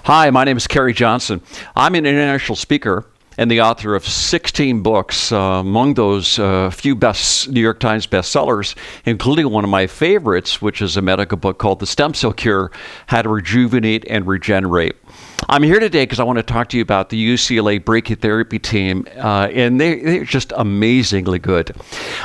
Hi, my name is Kerry Johnson. I'm an international speaker and the author of 16 books, among those few New York Times bestsellers, including one of my favorites, which is a medical book called The Stem Cell Cure: How to Rejuvenate and Regenerate. I'm here today because I want to talk to you about the UCLA Brachytherapy team, and they're just amazingly good.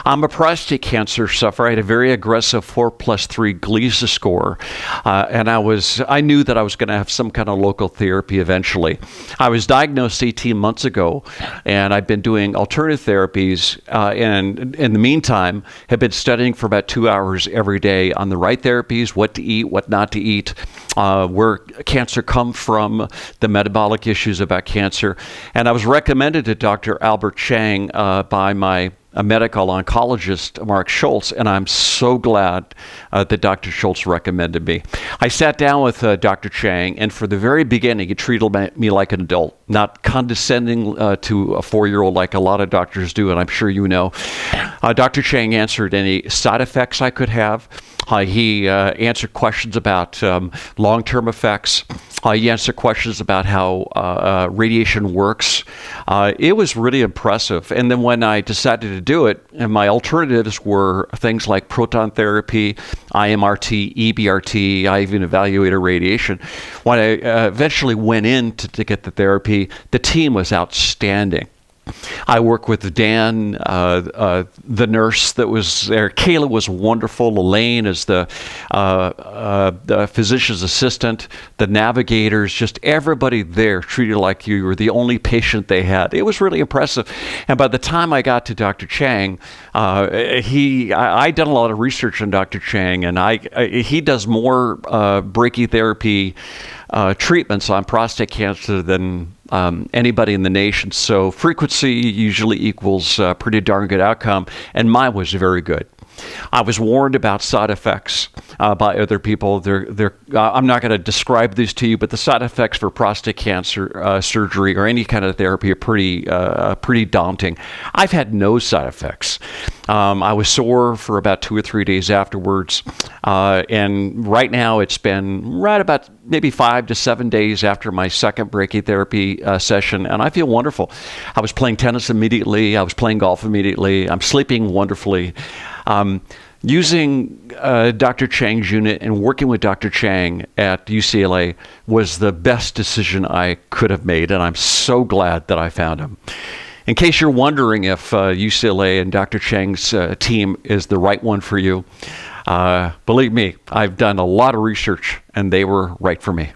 I'm a prostate cancer sufferer. I had a very aggressive 4+3 Gleason score, and I knew that I was going to have some kind of local therapy eventually. I was diagnosed 18 months ago, and I've been doing alternative therapies, and in the meantime, have been studying for about 2 hours every day on the right therapies, what to eat, what not to eat, where cancer comes from, the metabolic issues about cancer. And I was recommended to Dr. Albert Chang by a medical oncologist, Mark Schultz, and I'm so glad that Dr. Schultz recommended me. I sat down with Dr. Chang, and for the very beginning, he treated me like an adult, not condescending to a 4-year-old like a lot of doctors do, and I'm sure you know. Dr. Chang answered any side effects I could have. He answered questions about long-term effects. He answered questions about how radiation works. It was really impressive. And then when I decided to do it, and my alternatives were things like proton therapy, IMRT, EBRT, I even evaluated radiation. When I eventually went in to get the therapy, the team was outstanding. I work with Dan, the nurse that was there. Kayla was wonderful. Elaine is the physician's assistant. The navigators, just everybody there treated like you were the only patient they had. It was really impressive. And by the time I got to Dr. Chang, I'd done a lot of research on Dr. Chang, and he does more brachytherapy treatments on prostate cancer than anybody in the nation. So frequency usually equals pretty darn good outcome, and mine was very good. I was warned about side effects by other people. I'm not going to describe these to you, but the side effects for prostate cancer surgery or any kind of therapy are pretty daunting. I've had no side effects. I was sore for about 2 or 3 days afterwards, and right now it's been right about maybe 5 to 7 days after my second brachytherapy session, and I feel wonderful. I was playing tennis immediately. I was playing golf immediately. I'm sleeping wonderfully. Using Dr. Chang's unit and working with Dr. Chang at UCLA was the best decision I could have made, and I'm so glad that I found him. In case you're wondering if UCLA and Dr. Chang's team is the right one for you, believe me, I've done a lot of research, and they were right for me.